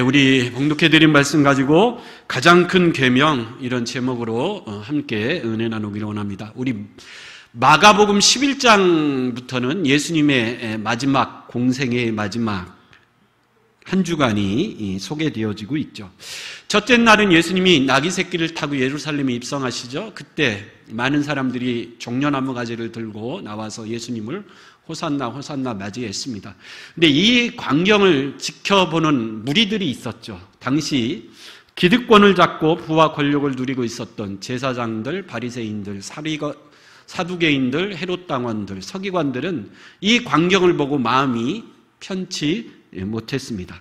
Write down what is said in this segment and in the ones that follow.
우리 봉독해드린 말씀 가지고 가장 큰 계명, 이런 제목으로 함께 은혜 나누기를 원합니다. 우리 마가복음 11장부터는 예수님의 마지막 공생의 마지막 한 주간이 소개되어지고 있죠. 첫째 날은 예수님이 나귀 새끼를 타고 예루살렘에 입성하시죠. 그때 많은 사람들이 종려나무 가지를 들고 나와서 예수님을 호산나 호산나 맞이했습니다. 근데 이 광경을 지켜보는 무리들이 있었죠. 당시 기득권을 잡고 부와 권력을 누리고 있었던 제사장들, 바리새인들, 사두개인들, 헤롯 당원들, 서기관들은 이 광경을 보고 마음이 편치 못했습니다.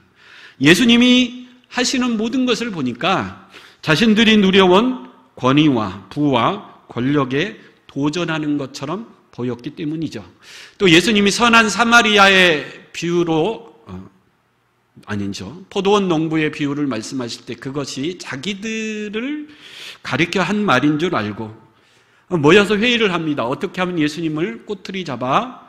예수님이 하시는 모든 것을 보니까 자신들이 누려온 권위와 부와 권력에 도전하는 것처럼 보였기 때문이죠. 또 예수님이 선한 사마리아의 비유로 포도원 농부의 비유를 말씀하실 때 그것이 자기들을 가리켜 한 말인 줄 알고 모여서 회의를 합니다. 어떻게 하면 예수님을 꼬투리 잡아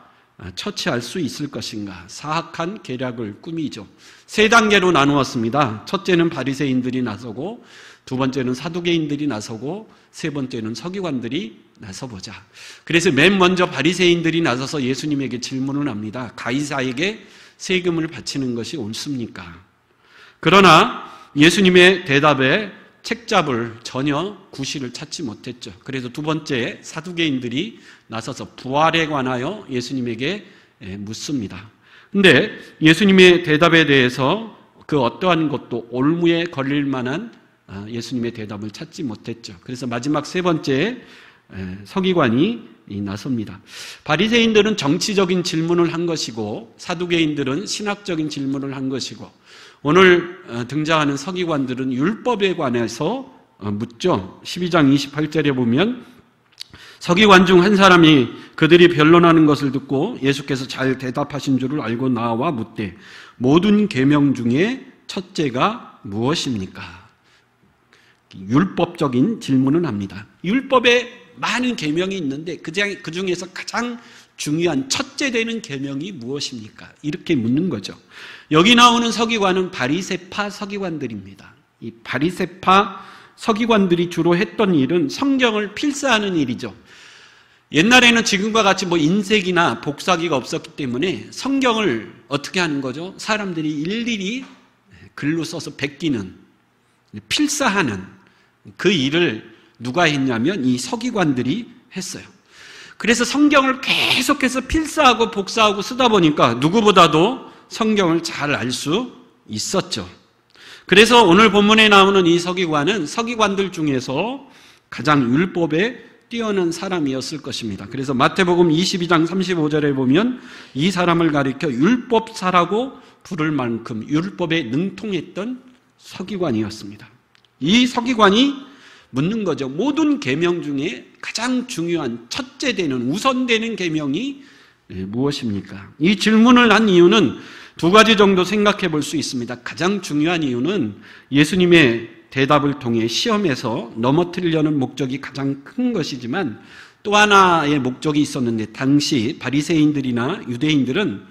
처치할 수 있을 것인가. 사악한 계략을 꾸미죠. 세 단계로 나누었습니다. 첫째는 바리새인들이 나서고, 두 번째는 사두개인들이 나서고, 세 번째는 서기관들이 나서보자. 그래서 맨 먼저 바리새인들이 나서서 예수님에게 질문을 합니다. 가이사에게 세금을 바치는 것이 옳습니까? 그러나 예수님의 대답에 책잡을 전혀 구실을 찾지 못했죠. 그래서 두 번째 사두개인들이 나서서 부활에 관하여 예수님에게 묻습니다. 근데 예수님의 대답에 대해서 그 어떠한 것도 올무에 걸릴 만한 예수님의 대답을 찾지 못했죠. 그래서 마지막 세 번째 서기관이 나섭니다. 바리새인들은 정치적인 질문을 한 것이고 사두개인들은 신학적인 질문을 한 것이고 오늘 등장하는 서기관들은 율법에 관해서 묻죠. 12장 28절에 보면 서기관 중 한 사람이 그들이 변론하는 것을 듣고 예수께서 잘 대답하신 줄을 알고 나와 묻되 모든 계명 중에 첫째가 무엇입니까? 율법적인 질문을 합니다. 율법에 많은 계명이 있는데 그 중에서 가장 중요한 첫째 되는 계명이 무엇입니까? 이렇게 묻는 거죠. 여기 나오는 서기관은 바리새파 서기관들입니다. 이 바리새파 서기관들이 주로 했던 일은 성경을 필사하는 일이죠. 옛날에는 지금과 같이 인쇄기나 복사기가 없었기 때문에 성경을 어떻게 하는 거죠? 사람들이 일일이 글로 써서 베끼는, 필사하는 그 일을 누가 했냐면 이 서기관들이 했어요. 그래서 성경을 계속해서 필사하고 복사하고 쓰다 보니까 누구보다도 성경을 잘 알 수 있었죠. 그래서 오늘 본문에 나오는 이 서기관은 서기관들 중에서 가장 율법에 뛰어난 사람이었을 것입니다. 그래서 마태복음 22장 35절에 보면 이 사람을 가리켜 율법사라고 부를 만큼 율법에 능통했던 서기관이었습니다. 이 서기관이 묻는 거죠. 모든 계명 중에 가장 중요한 첫째 되는 우선되는 계명이 무엇입니까? 이 질문을 한 이유는 두 가지 정도 생각해 볼 수 있습니다. 가장 중요한 이유는 예수님의 대답을 통해 시험에서 넘어뜨리려는 목적이 가장 큰 것이지만 또 하나의 목적이 있었는데 당시 바리새인들이나 유대인들은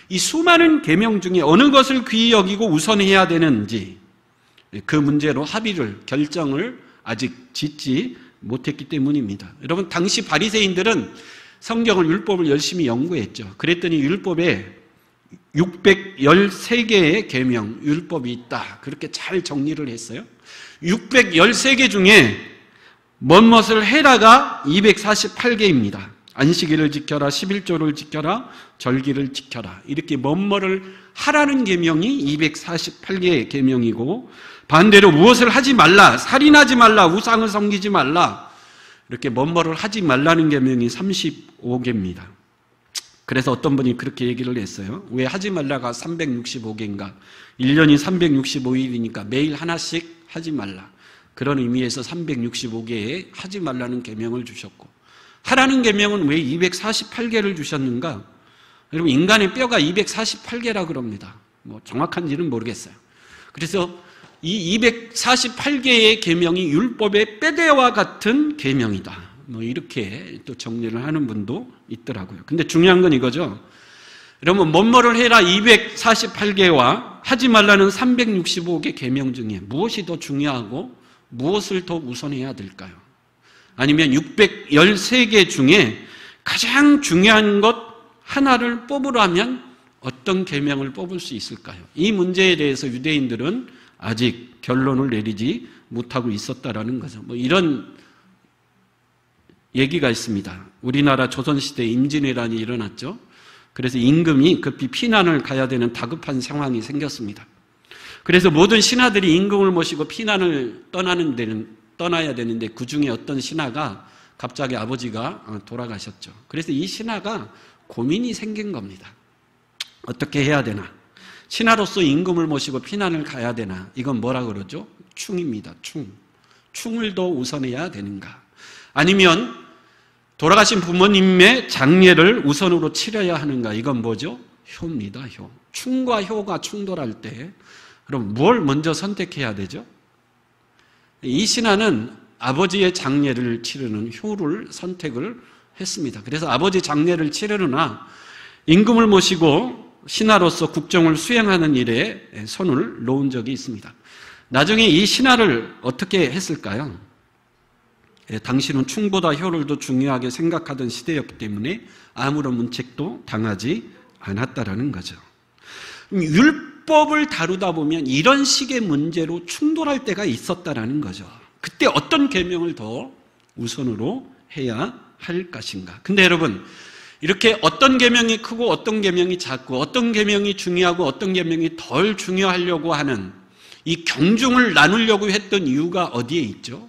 이 수많은 계명 중에 어느 것을 귀히 여기고 우선해야 되는지 그 문제로 결정을 아직 짓지 못했기 때문입니다. 여러분, 당시 바리새인들은 성경을, 율법을 열심히 연구했죠. 그랬더니 율법에 613개의 계명, 율법이 있다. 그렇게 잘 정리를 했어요. 613개 중에 뭐뭇을 해라가 248개입니다. 안식일을 지켜라, 11조를 지켜라, 절기를 지켜라. 이렇게 뭐뭐를 하라는 계명이 248개의 계명이고 반대로 무엇을 하지 말라, 살인하지 말라, 우상을 섬기지 말라, 이렇게 뭐뭐를 하지 말라는 계명이 35개입니다. 그래서 어떤 분이 그렇게 얘기를 했어요. 왜 하지 말라가 365개인가? 1년이 365일이니까 매일 하나씩 하지 말라. 그런 의미에서 365개의 하지 말라는 계명을 주셨고 하라는 계명은 왜 248개를 주셨는가? 여러분, 인간의 뼈가 248개라 그럽니다. 정확한지는 모르겠어요. 그래서 이 248개의 계명이 율법의 뼈대와 같은 계명이다. 이렇게 또 정리를 하는 분도 있더라고요. 근데 중요한 건 이거죠. 여러분, 뭐뭐를 해라 248개와 하지 말라는 365개 계명 중에 무엇이 더 중요하고 무엇을 더 우선해야 될까요? 아니면 613개 중에 가장 중요한 것 하나를 뽑으라면 어떤 계명을 뽑을 수 있을까요? 이 문제에 대해서 유대인들은 아직 결론을 내리지 못하고 있었다라는 거죠. 이런 얘기가 있습니다. 우리나라 조선시대에 임진왜란이 일어났죠. 그래서 임금이 급히 피난을 가야 되는 다급한 상황이 생겼습니다. 그래서 모든 신하들이 임금을 모시고 피난을 떠나야 되는데 그 중에 어떤 신하가 갑자기 아버지가 돌아가셨죠. 그래서 이 신하가 고민이 생긴 겁니다. 어떻게 해야 되나? 신하로서 임금을 모시고 피난을 가야 되나? 이건 뭐라 그러죠? 충입니다. 충을 더 우선해야 되는가? 아니면 돌아가신 부모님의 장례를 우선으로 치러야 하는가? 이건 뭐죠? 효입니다. 효. 충과 효가 충돌할 때 그럼 뭘 먼저 선택해야 되죠? 이 신하는 아버지의 장례를 치르는 효를 선택을 했습니다. 그래서 아버지 장례를 치르느나 임금을 모시고 신하로서 국정을 수행하는 일에 손을 놓은 적이 있습니다. 나중에 이 신하를 어떻게 했을까요? 당신은 충보다 효를 더 중요하게 생각하던 시대였기 때문에 아무런 문책도 당하지 않았다라는 거죠. 율법을 다루다 보면 이런 식의 문제로 충돌할 때가 있었다라는 거죠. 그때 어떤 계명을 더 우선으로 해야 할 것인가? 근데 여러분, 이렇게 어떤 계명이 크고 어떤 계명이 작고 어떤 계명이 중요하고 어떤 계명이 덜 중요하려고 하는 이 경중을 나누려고 했던 이유가 어디에 있죠?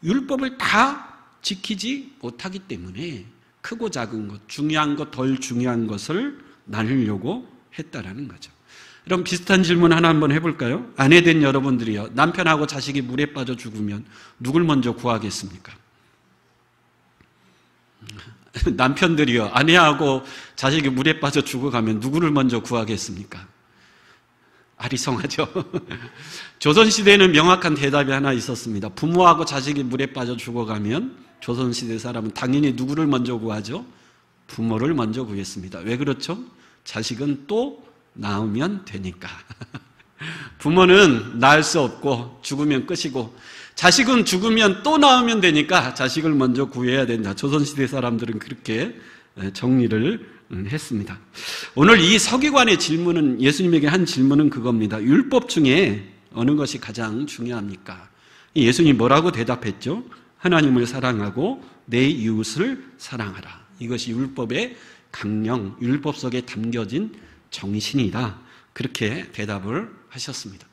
율법을 다 지키지 못하기 때문에 크고 작은 것, 중요한 것, 덜 중요한 것을 나누려고 했다라는 거죠. 그럼 비슷한 질문 하나 한번 해볼까요? 아내된 여러분들이요, 남편하고 자식이 물에 빠져 죽으면 누굴 먼저 구하겠습니까? 남편들이요, 아내하고 자식이 물에 빠져 죽어가면 누구를 먼저 구하겠습니까? 아리송하죠. 조선시대에는 명확한 대답이 하나 있었습니다. 부모하고 자식이 물에 빠져 죽어가면 조선시대 사람은 당연히 누구를 먼저 구하죠? 부모를 먼저 구했습니다. 왜 그렇죠? 자식은 또 낳으면 되니까. 부모는 낳을 수 없고 죽으면 끝이고 자식은 죽으면 또 낳으면 되니까 자식을 먼저 구해야 된다. 조선시대 사람들은 그렇게 정리를 했습니다. 오늘 이 서기관의 질문은, 예수님에게 한 질문은 그겁니다. 율법 중에 어느 것이 가장 중요합니까? 예수님이 뭐라고 대답했죠? 하나님을 사랑하고 내 이웃을 사랑하라. 이것이 율법의 강령, 율법 속에 담겨진 정신이다. 그렇게 대답을 하셨습니다.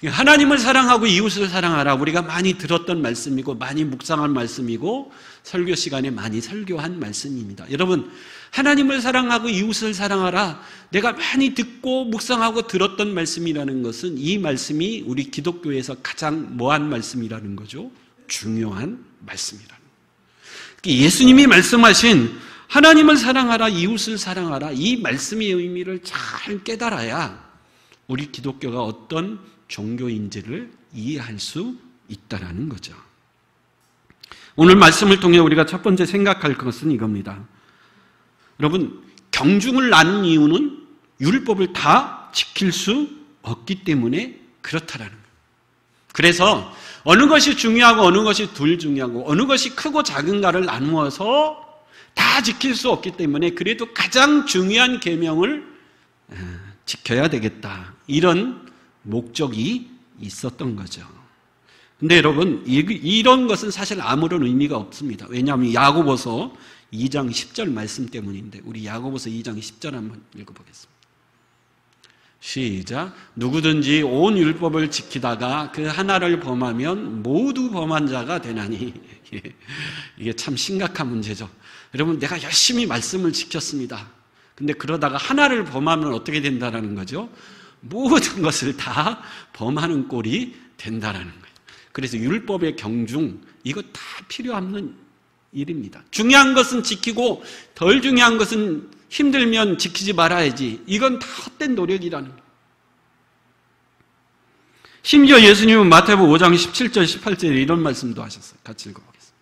하나님을 사랑하고 이웃을 사랑하라. 우리가 많이 들었던 말씀이고 많이 묵상한 말씀이고 설교 시간에 많이 설교한 말씀입니다. 여러분, 하나님을 사랑하고 이웃을 사랑하라. 내가 많이 듣고 묵상하고 들었던 말씀이라는 것은 이 말씀이 우리 기독교에서 가장 뭐한 말씀이라는 거죠? 중요한 말씀이라는 거예요. 예수님이 말씀하신 하나님을 사랑하라, 이웃을 사랑하라, 이 말씀의 의미를 잘 깨달아야 우리 기독교가 어떤 종교인지를 이해할 수 있다는 거죠. 오늘 말씀을 통해 우리가 첫 번째 생각할 것은 이겁니다. 여러분, 경중을 나눈 이유는 율법을 다 지킬 수 없기 때문에 그렇다라는 거예요. 그래서 어느 것이 중요하고 어느 것이 덜 중요하고 어느 것이 크고 작은가를 나누어서 다 지킬 수 없기 때문에 그래도 가장 중요한 계명을 지켜야 되겠다. 이런 목적이 있었던 거죠. 근데 여러분, 이런 것은 사실 아무런 의미가 없습니다. 왜냐하면 야고보서 2장 10절 말씀 때문인데, 우리 야고보서 2장 10절 한번 읽어보겠습니다. 시작. 누구든지 온 율법을 지키다가 그 하나를 범하면 모두 범한 자가 되나니. 이게 참 심각한 문제죠. 여러분, 내가 열심히 말씀을 지켰습니다. 근데 그러다가 하나를 범하면 어떻게 된다는 거죠? 모든 것을 다 범하는 꼴이 된다는 거예요. 그래서 율법의 경중, 이거 다 필요 없는 일입니다. 중요한 것은 지키고 덜 중요한 것은 힘들면 지키지 말아야지. 이건 다 헛된 노력이라는 거예요. 심지어 예수님은 마태복음 5장 17절 18절에 이런 말씀도 하셨어요. 같이 읽어보겠습니다.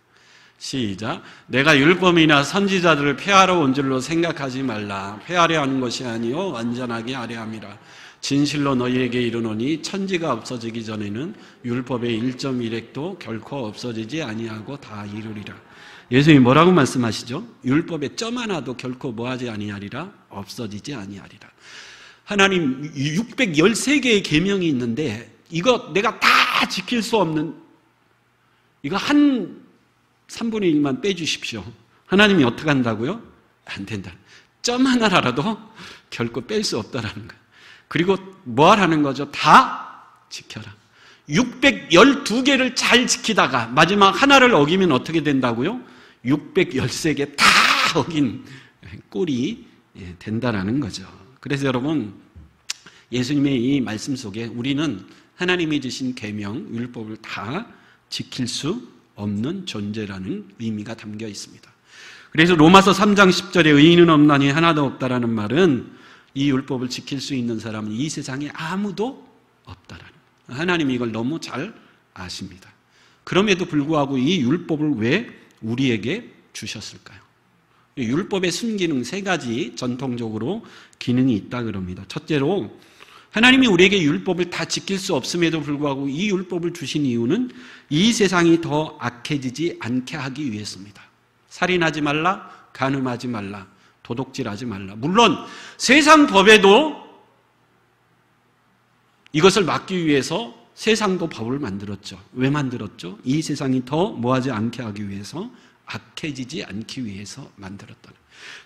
시작. 내가 율법이나 선지자들을 폐하러 온 줄로 생각하지 말라. 폐하려 하는 것이 아니요 완전하게 하려 함이라. 진실로 너희에게 이르노니 천지가 없어지기 전에는 율법의 1.1획도 결코 없어지지 아니하고 다 이루리라. 예수님이 뭐라고 말씀하시죠? 율법의 점 하나도 결코 뭐하지 아니하리라? 없어지지 아니하리라. 하나님 613개의 계명이 있는데 이거 내가 다 지킬 수 없는, 이거 한 3분의 1만 빼주십시오. 하나님이 어떻게 한다고요? 안 된다. 점 하나라도 결코 뺄 수 없다라는 거예요. 그리고 뭐 하라는 거죠? 다 지켜라. 612개를 잘 지키다가 마지막 하나를 어기면 어떻게 된다고요? 613개 다 어긴 꼴이 된다라는 거죠. 그래서 여러분, 예수님의 이 말씀 속에 우리는 하나님이 주신 계명, 율법을 다 지킬 수 없는 존재라는 의미가 담겨 있습니다. 그래서 로마서 3장 10절에 의인은 없나니 하나도 없다라는 말은 이 율법을 지킬 수 있는 사람은 이 세상에 아무도 없다라는 거예요. 하나님이 이걸 너무 잘 아십니다. 그럼에도 불구하고 이 율법을 왜 우리에게 주셨을까요? 율법의 순기능 3가지 전통적으로 기능이 있다 그럽니다. 첫째로 하나님이 우리에게 율법을 다 지킬 수 없음에도 불구하고 이 율법을 주신 이유는 이 세상이 더 악해지지 않게 하기 위해서입니다. 살인하지 말라, 간음하지 말라, 도둑질하지 말라. 물론 세상 법에도 이것을 막기 위해서 세상도 법을 만들었죠. 왜 만들었죠? 이 세상이 더 뭐하지 않게 하기 위해서, 악해지지 않기 위해서 만들었다.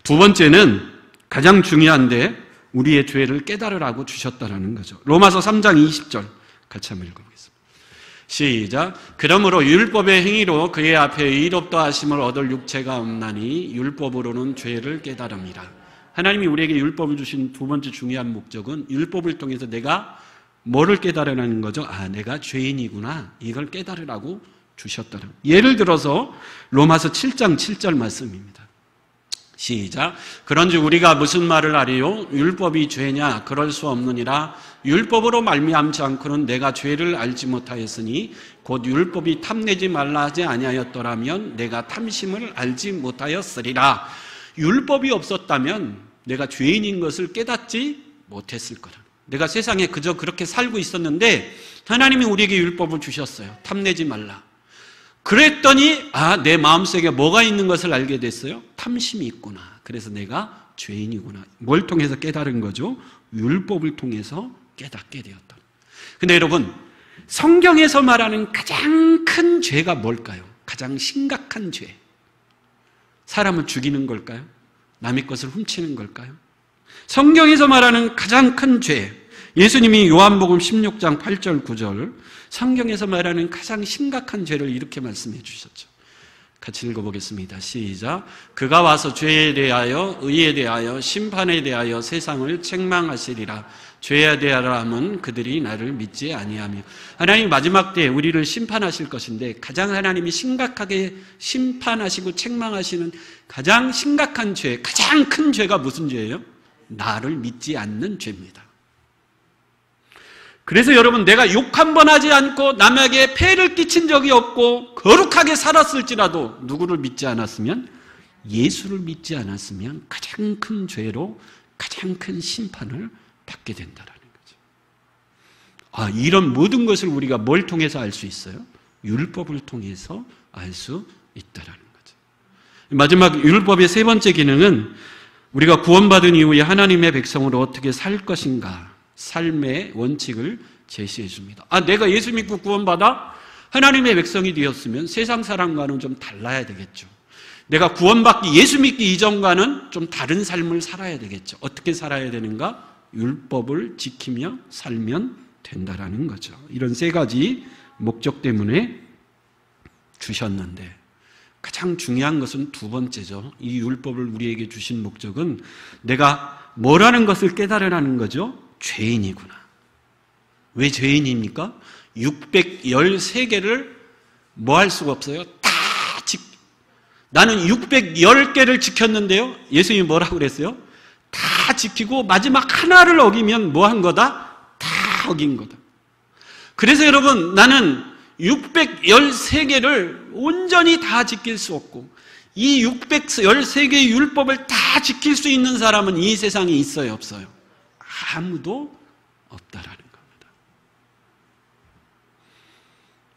두 번째는 가장 중요한데 우리의 죄를 깨달으라고 주셨다는 거죠. 로마서 3장 20절 같이 한번 읽어보겠습니다. 시작. 그러므로 율법의 행위로 그의 앞에 의롭다 하심을 얻을 육체가 없나니 율법으로는 죄를 깨달음이라. 하나님이 우리에게 율법을 주신 두 번째 중요한 목적은 율법을 통해서 내가 뭐를 깨달으라는 거죠? 아, 내가 죄인이구나. 이걸 깨달으라고 주셨다는. 예를 들어서 로마서 7장 7절 말씀입니다. 시작. 그런즉 우리가 무슨 말을 하리요? 율법이 죄냐? 그럴 수 없느니라. 율법으로 말미암지 않고는 내가 죄를 알지 못하였으니 곧 율법이 탐내지 말라 하지 아니하였더라면 내가 탐심을 알지 못하였으리라. 율법이 없었다면 내가 죄인인 것을 깨닫지 못했을 거라. 내가 세상에 그저 그렇게 살고 있었는데 하나님이 우리에게 율법을 주셨어요. 탐내지 말라. 그랬더니 내 마음속에 뭐가 있는 것을 알게 됐어요? 탐심이 있구나. 그래서 내가 죄인이구나. 뭘 통해서 깨달은 거죠? 율법을 통해서 깨닫게 되었다. 근데 여러분, 성경에서 말하는 가장 큰 죄가 뭘까요? 가장 심각한 죄. 사람을 죽이는 걸까요? 남의 것을 훔치는 걸까요? 성경에서 말하는 가장 큰 죄, 예수님이 요한복음 16장 8절 9절 성경에서 말하는 가장 심각한 죄를 이렇게 말씀해 주셨죠. 같이 읽어보겠습니다. 시작. 그가 와서 죄에 대하여 의에 대하여 심판에 대하여 세상을 책망하시리라. 죄에 대하여는 그들이 나를 믿지 아니하며. 하나님이 마지막 때에 우리를 심판하실 것인데 가장 하나님이 심각하게 심판하시고 책망하시는 가장 심각한 죄, 가장 큰 죄가 무슨 죄예요? 나를 믿지 않는 죄입니다. 그래서 여러분, 내가 욕 한 번 하지 않고 남에게 폐를 끼친 적이 없고 거룩하게 살았을지라도 누구를 믿지 않았으면, 예수를 믿지 않았으면 가장 큰 죄로 가장 큰 심판을 받게 된다는 거죠. 이런 모든 것을 우리가 뭘 통해서 알 수 있어요? 율법을 통해서 알 수 있다는 거죠. 마지막 율법의 세 번째 기능은 우리가 구원받은 이후에 하나님의 백성으로 어떻게 살 것인가, 삶의 원칙을 제시해 줍니다. 내가 예수 믿고 구원받아 하나님의 백성이 되었으면 세상 사람과는 좀 달라야 되겠죠. 내가 구원받기, 예수 믿기 이전과는 좀 다른 삶을 살아야 되겠죠. 어떻게 살아야 되는가? 율법을 지키며 살면 된다라는 거죠. 이런 세 가지 목적 때문에 주셨는데 가장 중요한 것은 두 번째죠. 이 율법을 우리에게 주신 목적은 내가 뭐라는 것을 깨달으라는 거죠. 죄인이구나. 왜 죄인입니까? 613개를 뭐 할 수가 없어요? 나는 610개를 지켰는데요. 예수님이 뭐라고 그랬어요? 다 지키고 마지막 하나를 어기면 뭐 한 거다? 다 어긴 거다. 그래서 여러분, 나는 613개를 온전히 다 지킬 수 없고 이 613개의 율법을 다 지킬 수 있는 사람은 이 세상에 있어요, 없어요? 아무도 없다라는 겁니다.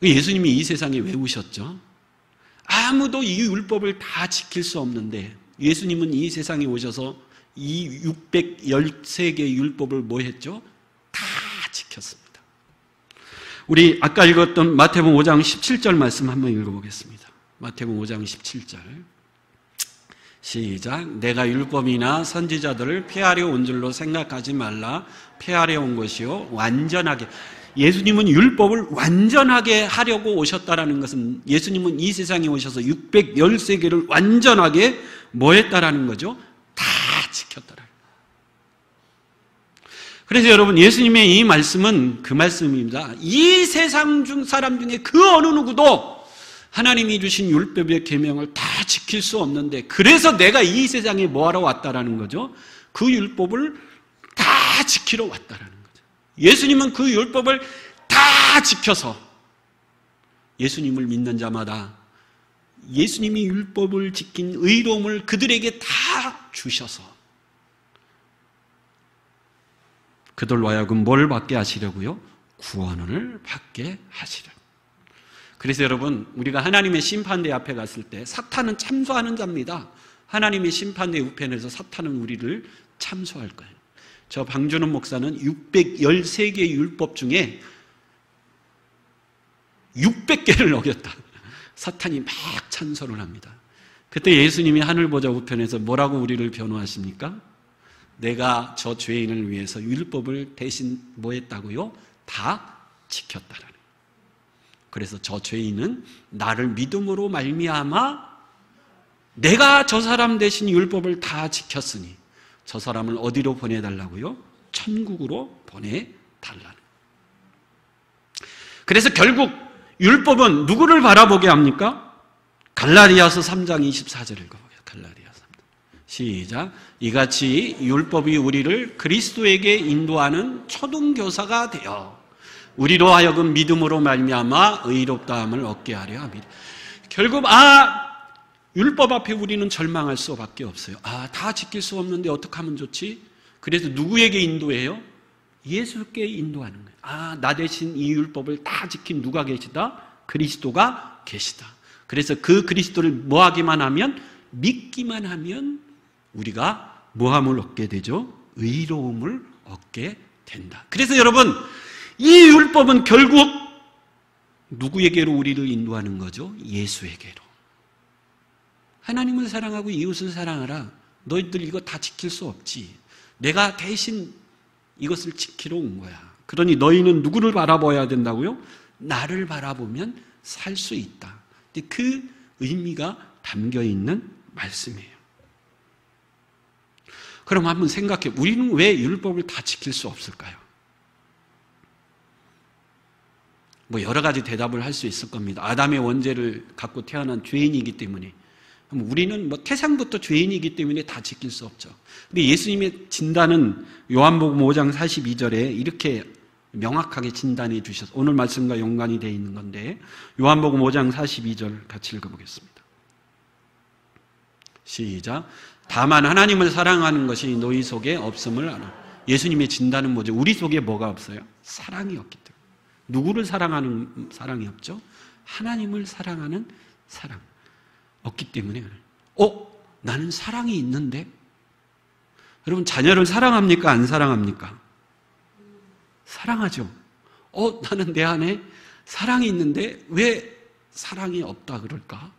예수님이 이 세상에 왜 오셨죠? 아무도 이 율법을 다 지킬 수 없는데 예수님은 이 세상에 오셔서 이 613개의 율법을 뭐 했죠? 다 지켰습니다. 우리 아까 읽었던 마태복음 5장 17절 말씀 한번 읽어보겠습니다. 마태복음 5장 17절 시작. 내가 율법이나 선지자들을 폐하려 온 줄로 생각하지 말라. 폐하려 온 것이요 완전하게. 예수님은 율법을 완전하게 하려고 오셨다라는 것은 예수님은 이 세상에 오셔서 613개를 완전하게 뭐 했다라는 거죠? 다 지켰다라는 거예요. 그래서 여러분 예수님의 이 말씀은 그 말씀입니다. 이 세상 중 사람 중에 그 어느 누구도 하나님이 주신 율법의 계명을 다 지킬 수 없는데 그래서 내가 이 세상에 뭐하러 왔다라는 거죠? 그 율법을 다 지키러 왔다라는 거죠. 예수님은 그 율법을 다 지켜서 예수님을 믿는 자마다 예수님이 율법을 지킨 의로움을 그들에게 다 주셔서 그들로 하여금 뭘 받게 하시려고요? 구원을 받게 하시려. 그래서 여러분 우리가 하나님의 심판대 앞에 갔을 때 사탄은 참소하는 자입니다. 하나님의 심판대 우편에서 사탄은 우리를 참소할 거예요. 저 방준원 목사는 613개의 율법 중에 600개를 어겼다. 사탄이 막 찬소를 합니다. 그때 예수님이 하늘보좌 우편에서 뭐라고 우리를 변호하십니까? 내가 저 죄인을 위해서 율법을 대신 뭐 했다고요? 다 지켰다라는 거예요. 그래서 저 죄인은 나를 믿음으로 말미암아 내가 저 사람 대신 율법을 다 지켰으니 저 사람을 어디로 보내달라고요? 천국으로 보내달라는. 그래서 결국 율법은 누구를 바라보게 합니까? 갈라디아서 3장 24절을 읽어보게요. 갈라디아서 3장. 시작. 이같이 율법이 우리를 그리스도에게 인도하는 초등교사가 되어 우리로 하여금 믿음으로 말미암아 의롭다함을 얻게 하려 합니다. 결국 율법 앞에 우리는 절망할 수밖에 없어요. 다 지킬 수 없는데 어떻게 하면 좋지? 그래서 누구에게 인도해요? 예수께 인도하는 거예요. 나 대신 이 율법을 다 지킨 누가 계시다? 그리스도가 계시다. 그래서 그 그리스도를 뭐하기만 하면 믿기만 하면 우리가 뭐함을 얻게 되죠? 의로움을 얻게 된다. 그래서 여러분 이 율법은 결국 누구에게로 우리를 인도하는 거죠? 예수에게로. 하나님을 사랑하고 이웃을 사랑하라. 너희들 이거 다 지킬 수 없지. 내가 대신 이것을 지키러 온 거야. 그러니 너희는 누구를 바라봐야 된다고요? 나를 바라보면 살 수 있다. 근데 그 의미가 담겨 있는 말씀이에요. 그럼 한번 생각해. 우리는 왜 율법을 다 지킬 수 없을까요? 여러 가지 대답을 할 수 있을 겁니다. 아담의 원죄를 갖고 태어난 죄인이기 때문에. 우리는 태생부터 죄인이기 때문에 다 지킬 수 없죠. 근데 예수님의 진단은 요한복음 5장 42절에 이렇게 명확하게 진단해 주셔서 오늘 말씀과 연관이 되어 있는 건데 요한복음 5장 42절 같이 읽어보겠습니다. 시작. 다만 하나님을 사랑하는 것이 너희 속에 없음을 알아. 예수님의 진단은 뭐죠? 우리 속에 뭐가 없어요? 사랑이 없기 때문에. 누구를 사랑하는 사랑이 없죠? 하나님을 사랑하는 사랑. 없기 때문에 나는 사랑이 있는데 여러분 자녀를 사랑합니까? 안 사랑합니까? 사랑하죠. 나는 내 안에 사랑이 있는데 왜 사랑이 없다 그럴까?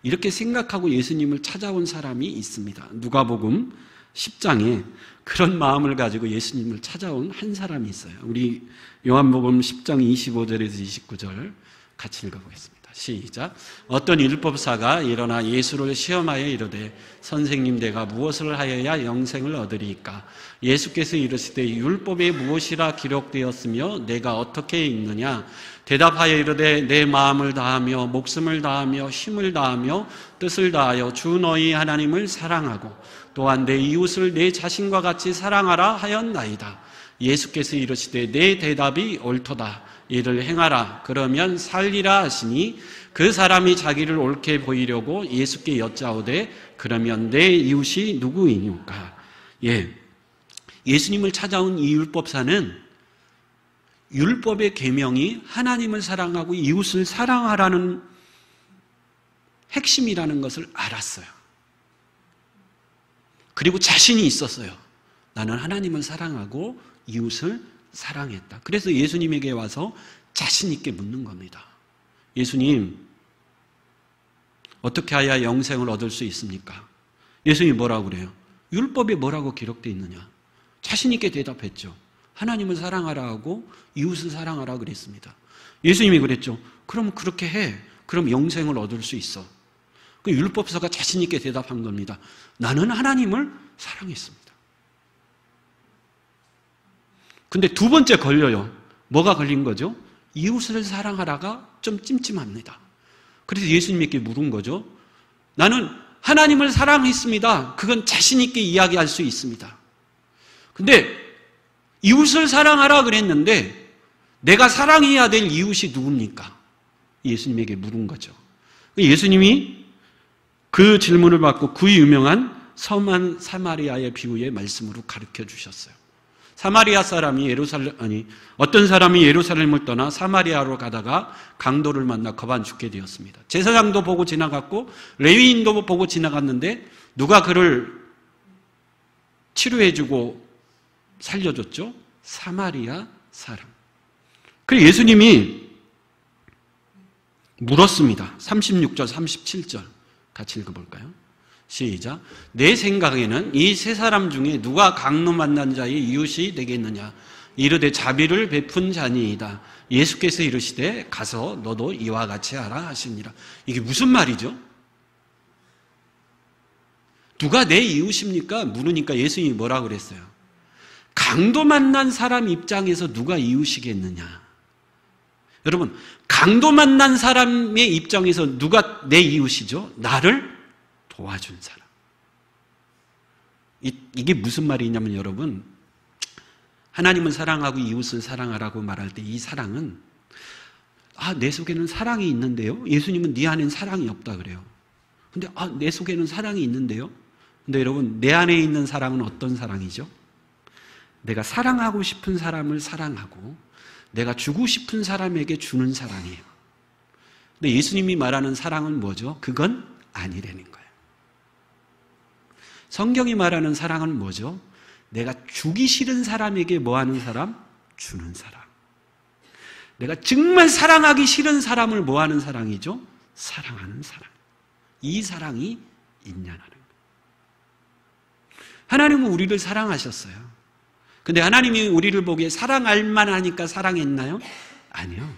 이렇게 생각하고 예수님을 찾아온 사람이 있습니다. 누가복음 10장에 그런 마음을 가지고 예수님을 찾아온 한 사람이 있어요. 우리 요한복음 10장 25절에서 29절 같이 읽어보겠습니다. 시작. 어떤 율법사가 일어나 예수를 시험하여 이르되 선생님 내가 무엇을 하여야 영생을 얻으리이까? 예수께서 이르시되 율법에 무엇이라 기록되었으며 내가 어떻게 읽느냐? 대답하여 이르되 내 마음을 다하며 목숨을 다하며 힘을 다하며 뜻을 다하여 주 너희 하나님을 사랑하고 또한 내 이웃을 내 자신과 같이 사랑하라 하였나이다. 예수께서 이르시되 내 대답이 옳도다. 이를 행하라. 그러면 살리라 하시니 그 사람이 자기를 옳게 보이려고 예수께 여짜오되 그러면 내 이웃이 누구이니까? 예수님을 찾아온 이 율법사는 율법의 계명이 하나님을 사랑하고 이웃을 사랑하라는 핵심이라는 것을 알았어요. 그리고 자신이 있었어요. 나는 하나님을 사랑하고 이웃을 사랑했다. 그래서 예수님에게 와서 자신 있게 묻는 겁니다. 예수님, 어떻게 해야 영생을 얻을 수 있습니까? 예수님이 뭐라고 그래요? 율법에 뭐라고 기록되어 있느냐? 자신 있게 대답했죠. 하나님을 사랑하라 하고 이웃을 사랑하라 그랬습니다. 예수님이 그랬죠. 그럼 그렇게 해. 그럼 영생을 얻을 수 있어. 그 율법사가 자신 있게 대답한 겁니다. 나는 하나님을 사랑했습니다. 근데 두 번째 걸려요. 뭐가 걸린 거죠? 이웃을 사랑하라가 좀 찜찜합니다. 그래서 예수님께 물은 거죠. 나는 하나님을 사랑했습니다. 그건 자신 있게 이야기할 수 있습니다. 근데 이웃을 사랑하라 그랬는데 내가 사랑해야 될 이웃이 누굽니까? 예수님에게 물은 거죠. 예수님이 그 질문을 받고 그 유명한 섬한 사마리아의 비유의 말씀으로 가르쳐 주셨어요. 사마리아 사람이 어떤 사람이 예루살렘을 떠나 사마리아로 가다가 강도를 만나 거반 죽게 되었습니다. 제사장도 보고 지나갔고 레위인도 보고 지나갔는데 누가 그를 치료해주고 살려줬죠? 사마리아 사람. 그래서 예수님이 물었습니다. 36절, 37절 같이 읽어볼까요? 시작. 내 생각에는 이 세 사람 중에 누가 강로 만난 자의 이웃이 되겠느냐? 이르되 자비를 베푼 자니이다. 예수께서 이르시되 가서 너도 이와 같이 하라 하시니라. 이게 무슨 말이죠? 누가 내 이웃입니까? 물으니까 예수님이 뭐라고 그랬어요? 강도 만난 사람 입장에서 누가 이웃이겠느냐? 여러분, 강도 만난 사람의 입장에서 누가 내 이웃이죠? 나를 도와준 사람. 이게 무슨 말이냐면 여러분, 하나님을 사랑하고 이웃을 사랑하라고 말할 때 이 사랑은 내 속에는 사랑이 있는데요. 예수님은 네 안에는 사랑이 없다 그래요. 근데 내 속에는 사랑이 있는데요. 근데 여러분, 내 안에 있는 사랑은 어떤 사랑이죠? 내가 사랑하고 싶은 사람을 사랑하고 내가 주고 싶은 사람에게 주는 사랑이에요. 근데 예수님이 말하는 사랑은 뭐죠? 그건 아니라는 거예요. 성경이 말하는 사랑은 뭐죠? 내가 주기 싫은 사람에게 뭐 하는 사람? 주는 사람. 내가 정말 사랑하기 싫은 사람을 뭐 하는 사랑이죠? 사랑하는 사랑. 이 사랑이 있냐는 거예요. 하나님은 우리를 사랑하셨어요. 근데 하나님이 우리를 보기에 사랑할 만하니까 사랑했나요? 아니요.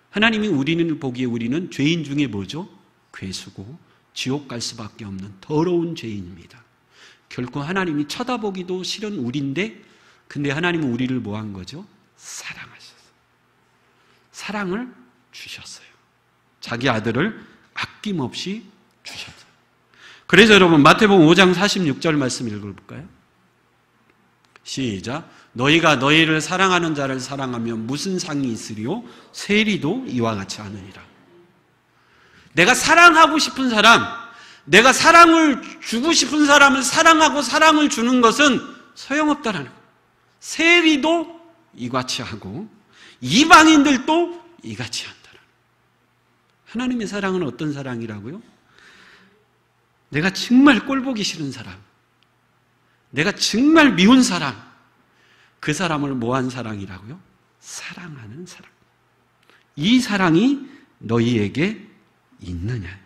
하나님이 우리를 보기에 우리는 죄인 중에 뭐죠? 괴수고 지옥 갈 수밖에 없는 더러운 죄인입니다. 결코 하나님이 쳐다보기도 싫은 우리인데 근데 하나님은 우리를 뭐 한 거죠? 사랑하셨어요. 사랑을 주셨어요. 자기 아들을 아낌없이 주셨어요. 그래서 여러분 마태복음 5장 46절 말씀 읽어볼까요? 시작. 너희가 너희를 사랑하는 자를 사랑하면 무슨 상이 있으리요? 세리도 이와 같이 하느니라. 내가 사랑하고 싶은 사람, 내가 사랑을 주고 싶은 사람을 사랑하고 사랑을 주는 것은 소용없다라는 거예요. 세리도 이같이 하고 이방인들도 이같이 한다라는 거예요. 하나님의 사랑은 어떤 사랑이라고요? 내가 정말 꼴보기 싫은 사람, 내가 정말 미운 사람, 그 사람을 뭐한 사랑이라고요? 사랑하는 사랑. 이 사랑이 너희에게 있느냐?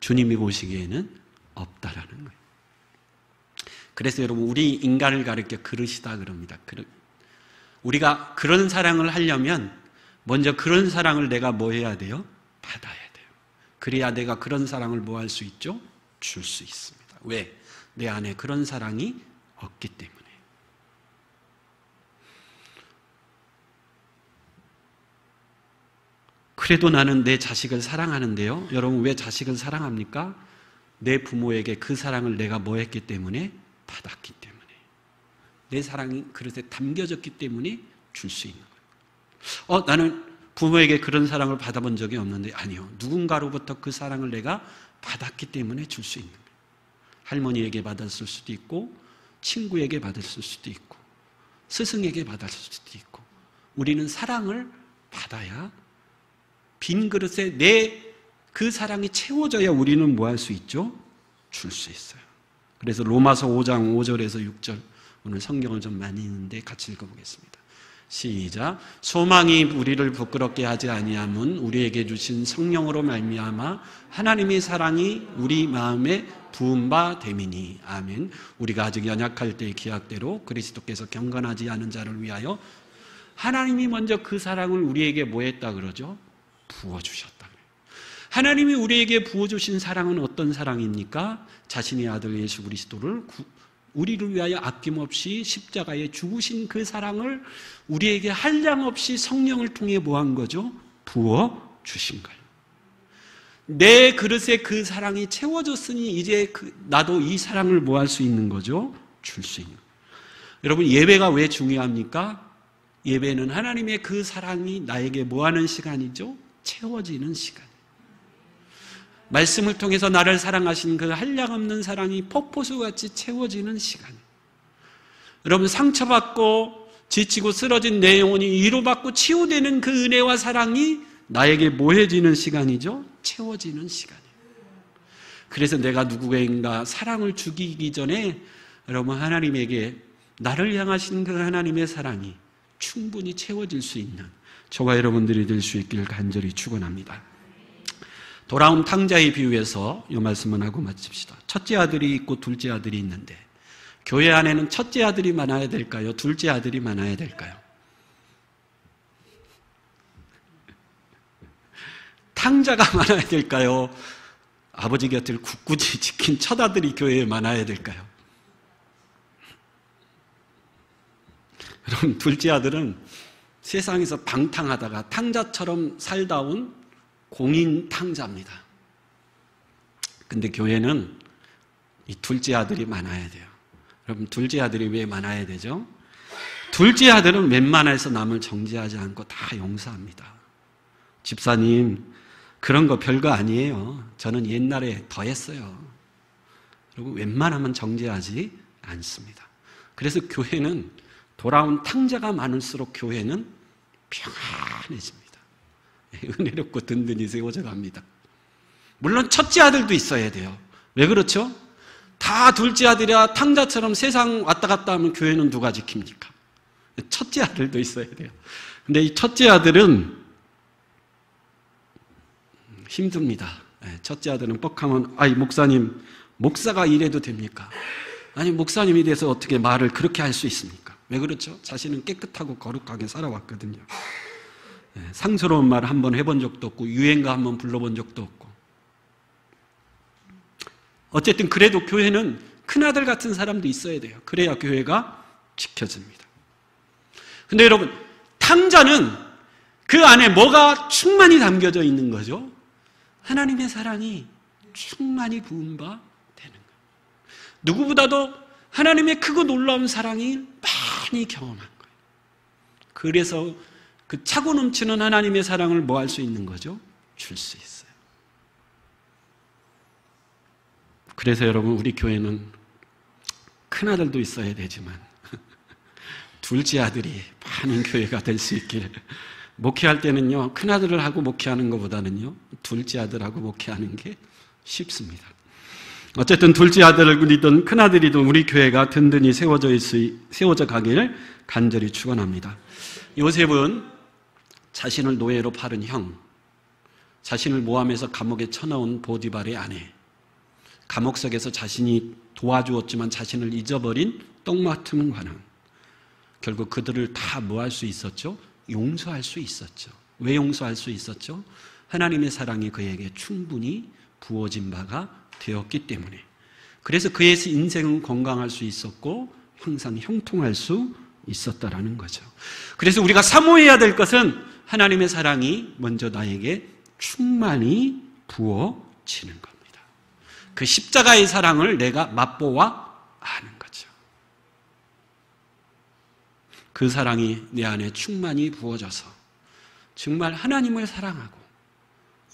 주님이 보시기에는 없다라는 거예요. 그래서 여러분, 우리 인간을 가르쳐 그러시다 그럽니다. 우리가 그런 사랑을 하려면 먼저 그런 사랑을 내가 뭐 해야 돼요? 받아야 돼요. 그래야 내가 그런 사랑을 뭐 할 수 있죠? 줄 수 있습니다. 왜? 내 안에 그런 사랑이 없기 때문에. 그래도 나는 내 자식을 사랑하는데요. 여러분, 왜 자식을 사랑합니까? 내 부모에게 그 사랑을 내가 뭐 했기 때문에? 받았기 때문에. 내 사랑이 그릇에 담겨졌기 때문에 줄 수 있는 거예요. 나는 부모에게 그런 사랑을 받아본 적이 없는데, 아니요. 누군가로부터 그 사랑을 내가 받았기 때문에 줄 수 있는 거예요. 할머니에게 받았을 수도 있고, 친구에게 받았을 수도 있고, 스승에게 받았을 수도 있고, 우리는 사랑을 받아야, 빈 그릇에 그 사랑이 채워져야 우리는 뭐 할 수 있죠? 줄 수 있어요. 그래서 로마서 5장 5절에서 6절, 오늘 성경을 좀 많이 읽는데 같이 읽어보겠습니다. 시작. 소망이 우리를 부끄럽게 하지 아니함은 우리에게 주신 성령으로 말미암아 하나님의 사랑이 우리 마음에 부은 바 됨이니. 아멘. 우리가 아직 연약할 때의 기약대로 그리스도께서 경건하지 않은 자를 위하여 하나님이 먼저 그 사랑을 우리에게 뭐 했다 그러죠? 부어주셨다. 하나님이 우리에게 부어주신 사랑은 어떤 사랑입니까? 자신의 아들 예수 그리스도를 우리를 위하여 아낌없이 십자가에 죽으신 그 사랑을 우리에게 한량없이 성령을 통해 뭐한 거죠? 부어주신 거예요. 내 그릇에 그 사랑이 채워졌으니 이제 나도 이 사랑을 뭐 할 수 있는 거죠? 줄 수 있는 거예요. 여러분, 예배가 왜 중요합니까? 예배는 하나님의 그 사랑이 나에게 뭐 하는 시간이죠? 채워지는 시간. 말씀을 통해서 나를 사랑하신 그 한량없는 사랑이 폭포수같이 채워지는 시간. 여러분, 상처받고 지치고 쓰러진 내 영혼이 위로받고 치유되는 그 은혜와 사랑이 나에게 뭐해지는 시간이죠? 채워지는 시간이에요. 그래서 내가 누구에게인가 사랑을 주기 전에 여러분, 하나님에게 나를 향하신 그 하나님의 사랑이 충분히 채워질 수 있는 저와 여러분들이 될 수 있기를 간절히 축원합니다. 돌아온 탕자의 비유에서 이 말씀을 하고 마칩시다. 첫째 아들이 있고 둘째 아들이 있는데 교회 안에는 첫째 아들이 많아야 될까요? 둘째 아들이 많아야 될까요? 탕자가 많아야 될까요? 아버지 곁을 굳굳이 지킨 첫 아들이 교회에 많아야 될까요? 여러분, 둘째 아들은 세상에서 방탕하다가 탕자처럼 살다 온 공인 탕자입니다. 근데 교회는 이 둘째 아들이 많아야 돼요. 여러분, 둘째 아들이 왜 많아야 되죠? 둘째 아들은 웬만해서 남을 정죄하지 않고 다 용서합니다. 집사님, 그런 거 별거 아니에요. 저는 옛날에 더 했어요. 그리고 웬만하면 정죄하지 않습니다. 그래서 교회는 돌아온 탕자가 많을수록 교회는 평안해집니다. 은혜롭고 든든히 세워져 갑니다. 물론 첫째 아들도 있어야 돼요. 왜 그렇죠? 다 둘째 아들이야 탕자처럼 세상 왔다 갔다 하면 교회는 누가 지킵니까? 첫째 아들도 있어야 돼요. 근데 이 첫째 아들은 힘듭니다. 첫째 아들은 뻑하면, 아이, 목사님, 목사가 이래도 됩니까? 아니, 목사님이 돼서 어떻게 말을 그렇게 할 수 있습니까? 왜 그렇죠? 자신은 깨끗하고 거룩하게 살아왔거든요. 상스러운 말 한번 해본 적도 없고 유행가 한번 불러본 적도 없고. 어쨌든 그래도 교회는 큰아들 같은 사람도 있어야 돼요. 그래야 교회가 지켜집니다. 근데 여러분, 탕자는 그 안에 뭐가 충만히 담겨져 있는 거죠? 하나님의 사랑이 충만히 부은 바 되는 거예요. 누구보다도 하나님의 크고 놀라운 사랑이 많이 경험한 거예요. 그래서 그 차고 넘치는 하나님의 사랑을 뭐 할 수 있는 거죠? 줄 수 있어요. 그래서 여러분, 우리 교회는 큰아들도 있어야 되지만 둘째 아들이 많은 교회가 될 수 있기를. 목회할 때는요, 큰아들을 하고 목회하는 것보다는요, 둘째 아들하고 목회하는 게 쉽습니다. 어쨌든 둘째 아들이든 큰아들이든 우리 교회가 든든히 세워져 가길 간절히 축원합니다. 요셉은 자신을 노예로 팔은 형, 자신을 모함해서 감옥에 쳐넣은 보디발의 아내, 감옥석에서 자신이 도와주었지만 자신을 잊어버린 떡 맡은 관원, 결국 그들을 다 뭐 할 수 있었죠? 용서할 수 있었죠. 왜 용서할 수 있었죠? 하나님의 사랑이 그에게 충분히 부어진 바가 되었기 때문에. 그래서 그의 인생은 건강할 수 있었고 항상 형통할 수 있었다라는 거죠. 그래서 우리가 사모해야 될 것은 하나님의 사랑이 먼저 나에게 충만히 부어지는 겁니다. 그 십자가의 사랑을 내가 맛보아 아는 거죠. 그 사랑이 내 안에 충만히 부어져서 정말 하나님을 사랑하고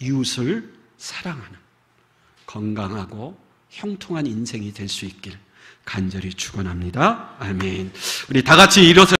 이웃을 사랑하는 건강하고 형통한 인생이 될 수 있길 간절히 축원합니다. 아멘. 우리 다 같이 일어서